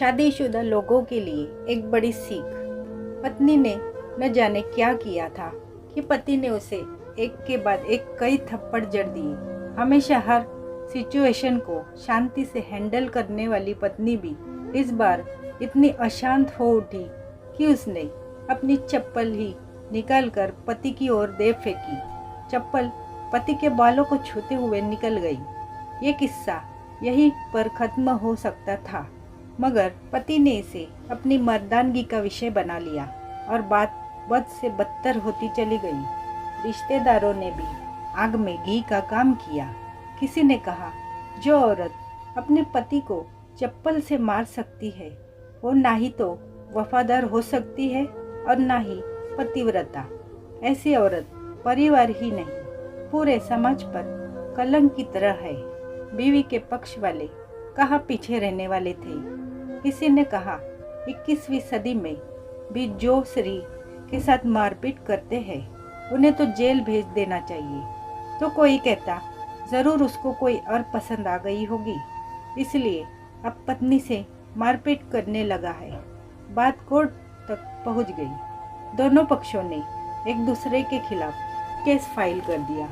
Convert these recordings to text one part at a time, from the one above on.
शादीशुदा लोगों के लिए एक बड़ी सीख। पत्नी ने न जाने क्या किया था कि पति ने उसे एक के बाद एक कई थप्पड़ जड़ दिए। हमेशा हर सिचुएशन को शांति से हैंडल करने वाली पत्नी भी इस बार इतनी अशांत हो उठी कि उसने अपनी चप्पल ही निकालकर पति की ओर दे फेंकी। चप्पल पति के बालों को छूते हुए निकल गई। ये किस्सा यहीं पर खत्म हो सकता था, मगर पति ने इसे अपनी मर्दानगी का विषय बना लिया और बात बद से बदतर होती चली गई। रिश्तेदारों ने भी आग में घी का काम किया। किसी ने कहा, जो औरत अपने पति को चप्पल से मार सकती है वो ना ही तो वफादार हो सकती है और ना ही पतिव्रता। ऐसी औरत परिवार ही नहीं पूरे समाज पर कलंक की तरह है। बीवी के पक्ष वाले कहाँ पीछे रहने वाले थे। किसी ने कहा 21वीं सदी में भी जो स्त्री के साथ मारपीट करते हैं उन्हें तो जेल भेज देना चाहिए। तो कोई कहता ज़रूर उसको कोई और पसंद आ गई होगी, इसलिए अब पत्नी से मारपीट करने लगा है। बात कोर्ट तक पहुंच गई। दोनों पक्षों ने एक दूसरे के खिलाफ केस फाइल कर दिया।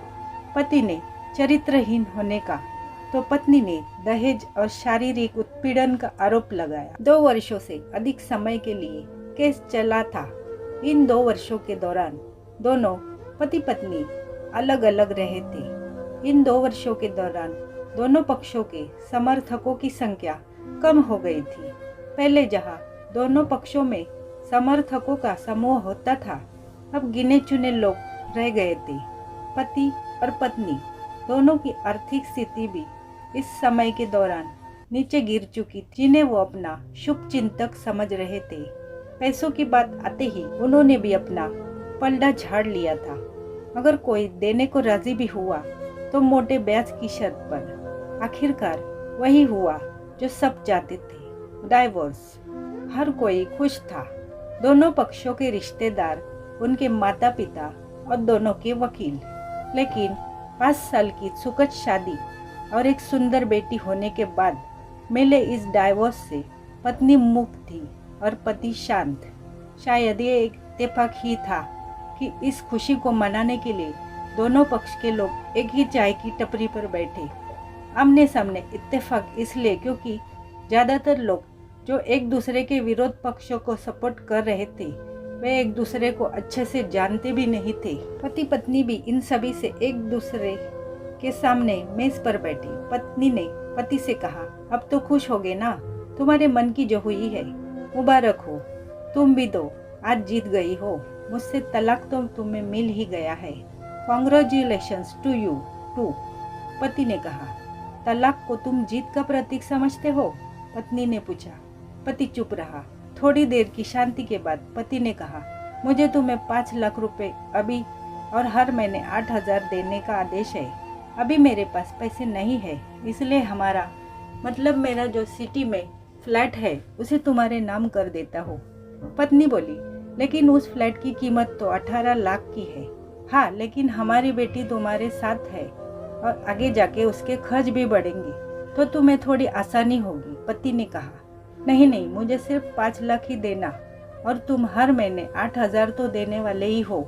पति ने चरित्रहीन होने का तो पत्नी ने दहेज और शारीरिक उत्पीड़न का आरोप लगाया। 2 वर्षों से अधिक समय के लिए केस चला था। इन 2 वर्षों के दौरान दोनों पति पत्नी अलग अलग रहे थे। इन 2 वर्षों के दौरान दोनों पक्षों के समर्थकों की संख्या कम हो गई थी। पहले जहां दोनों पक्षों में समर्थकों का समूह होता था, अब गिने चुने लोग रह गए थे। पति और पत्नी दोनों की आर्थिक स्थिति भी इस समय के दौरान नीचे गिर चुकी, जिन्हें वो अपना शुभ चिंतक समझ रहे थे। पैसों की बात आते ही उन्होंने भी अपना पलड़ा झाड़ लिया था। अगर कोई देने को राजी भी हुआ तो मोटे ब्याज की शर्त पर। आखिरकार वही हुआ जो सब चाहते थे, डाइवोर्स। हर कोई खुश था। दोनों पक्षों के रिश्तेदार, उनके माता पिता और दोनों के वकील। लेकिन 5 साल की सुखद शादी और एक सुंदर बेटी होने के बाद मिले इस डाइवोर्स से पत्नी मुक्त थी और पति शांत। शायद ये एक इत्तेफाक ही था कि इस खुशी को मनाने के लिए दोनों पक्ष के लोग एक ही चाय की टपरी पर बैठे। आमने सामने। इत्तेफाक इसलिए क्योंकि ज़्यादातर लोग जो एक दूसरे के विरोध पक्षों को सपोर्ट कर रहे थे वे एक दूसरे को अच्छे से जानते भी नहीं थे। पति पत्नी भी इन सभी से एक दूसरे के सामने मेज पर बैठी। पत्नी ने पति से कहा, अब तो खुश हो गए ना, तुम्हारे मन की जो हुई है। मुबारक हो, तुम भी दो, आज जीत गई हो। मुझसे तलाक तो तुम्हें मिल ही गया है। Congratulations to you too. पति ने कहा, तलाक को तुम जीत का प्रतीक समझते हो? पत्नी ने पूछा। पति चुप रहा। थोड़ी देर की शांति के बाद पति ने कहा, मुझे तुम्हें 5 लाख रुपए अभी और हर महीने 8,000 देने का आदेश है। अभी मेरे पास पैसे नहीं है, इसलिए मेरा जो सिटी में फ्लैट है उसे तुम्हारे नाम कर देता हूँ। पत्नी बोली, लेकिन उस फ्लैट की कीमत तो 18 लाख की है। हाँ, लेकिन हमारी बेटी तुम्हारे साथ है और आगे जाके उसके खर्च भी बढ़ेंगे तो तुम्हें थोड़ी आसानी होगी। पति ने कहा, नहीं, मुझे सिर्फ 5 लाख ही देना और तुम हर महीने 8,000 तो देने वाले ही हो।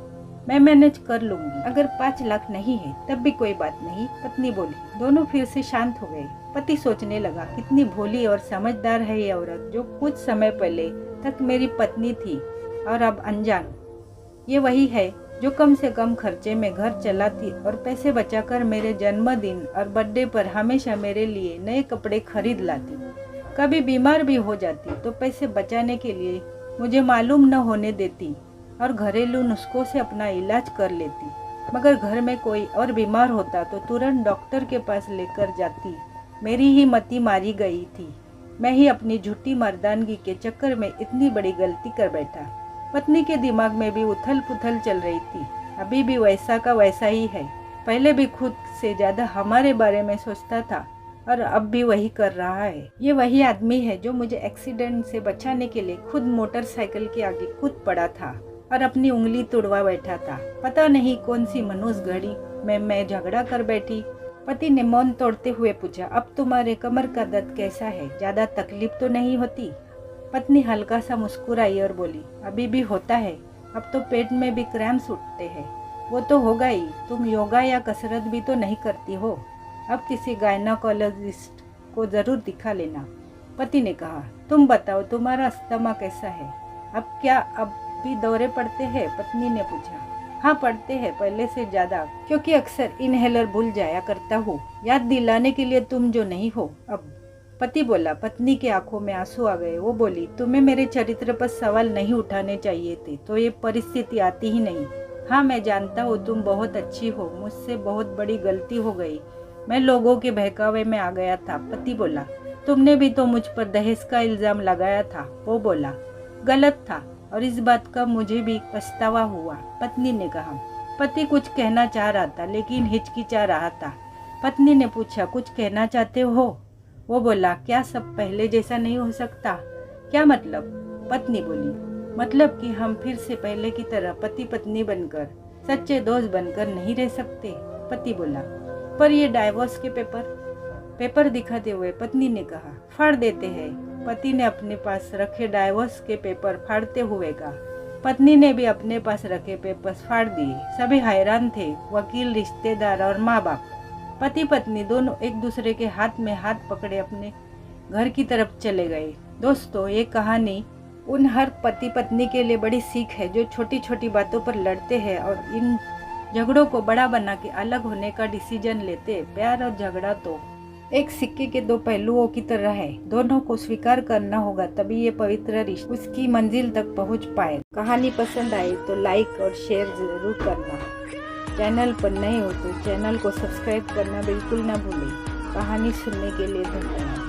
मैं मैनेज कर लूंगी। अगर 5 लाख नहीं है तब भी कोई बात नहीं, पत्नी बोली। दोनों फिर से शांत हो गए। पति सोचने लगा, कितनी भोली और समझदार है ये औरत, जो कुछ समय पहले तक मेरी पत्नी थी और अब अनजान। ये वही है जो कम से कम खर्चे में घर चलाती और पैसे बचाकर मेरे जन्मदिन और बर्थडे पर हमेशा मेरे लिए नए कपड़े खरीद लाती। कभी बीमार भी हो जाती तो पैसे बचाने के लिए मुझे मालूम न होने देती और घरेलू नुस्खों से अपना इलाज कर लेती। मगर घर में कोई और बीमार होता तो तुरंत डॉक्टर के पास लेकर जाती। मेरी ही मति मारी गई थी। मैं ही अपनी झूठी मर्दानगी के चक्कर में इतनी बड़ी गलती कर बैठा। पत्नी के दिमाग में भी उथल पुथल चल रही थी। अभी भी वैसा का वैसा ही है। पहले भी खुद से ज़्यादा हमारे बारे में सोचता था और अब भी वही कर रहा है। ये वही आदमी है जो मुझे एक्सीडेंट से बचाने के लिए खुद मोटरसाइकिल के आगे कूद पड़ा था और अपनी उंगली तोड़वा बैठा था। पता नहीं कौन सी मनुष्य घड़ी में मैं झगड़ा कर बैठी। पति ने मौन तोड़ते हुए पूछा, अब तुम्हारे कमर का दर्द कैसा है? ज्यादा तकलीफ तो नहीं होती? पत्नी हल्का सा मुस्कुराई और बोली, अभी भी होता है, अब तो पेट में भी क्रैम्प्स उठते हैं। वो तो होगा ही, तुम योगा या कसरत भी तो नहीं करती हो, अब किसी गायनोकोलॉजिस्ट को ज़रूर दिखा लेना। पति ने कहा, तुम बताओ तुम्हारा अस्थमा कैसा है, अब भी दौरे पड़ते हैं? पत्नी ने पूछा। हाँ पड़ते हैं, पहले से ज़्यादा, क्योंकि अक्सर इनहेलर भूल जाया करता हूँ, याद दिलाने के लिए तुम जो नहीं हो अब। पति बोला। पत्नी की आंखों में आंसू आ गए। वो बोली, तुम्हें मेरे चरित्र पर सवाल नहीं उठाने चाहिए थे, तो ये परिस्थिति आती ही नहीं। हाँ मैं जानता हूँ तुम बहुत अच्छी हो, मुझसे बहुत बड़ी गलती हो गई, मैं लोगों के बहकावे में आ गया था। पति बोला, तुमने भी तो मुझ पर दहेज का इल्ज़ाम लगाया था। वो बोला, गलत था और इस बात का मुझे भी पछतावा हुआ। पत्नी ने कहा। पति कुछ कहना चाह रहा था लेकिन हिचकिचा रहा था। पत्नी ने पूछा, कुछ कहना चाहते हो? वो बोला, क्या सब पहले जैसा नहीं हो सकता? क्या मतलब? पत्नी बोली, मतलब कि हम फिर से पहले की तरह पति पत्नी बनकर, सच्चे दोस्त बनकर नहीं रह सकते। पति बोला, पर ये डाइवोर्स के पेपर दिखाते हुए पत्नी ने कहा, फाड़ देते हैं। पति ने अपने पास रखे डाइवोर्स के पेपर फाड़ते हुए कहा। पत्नी ने भी अपने पास रखे पेपर्स फाड़ दिए। सभी हैरान थे, वकील, रिश्तेदार और माँ बाप। पति पत्नी दोनों एक दूसरे के हाथ में हाथ पकड़े अपने घर की तरफ चले गए। दोस्तों, ये कहानी उन हर पति पत्नी के लिए बड़ी सीख है जो छोटी छोटी बातों पर लड़ते हैं और इन झगड़ों को बड़ा बना के अलग होने का डिसीजन लेते। प्यार और झगड़ा तो एक सिक्के के दो पहलुओं की तरह है, दोनों को स्वीकार करना होगा, तभी ये पवित्र रिश्ता उसकी मंजिल तक पहुंच पाए। कहानी पसंद आई तो लाइक और शेयर जरूर करना। चैनल पर नए हो तो चैनल को सब्सक्राइब करना बिल्कुल ना भूलें। कहानी सुनने के लिए धन्यवाद।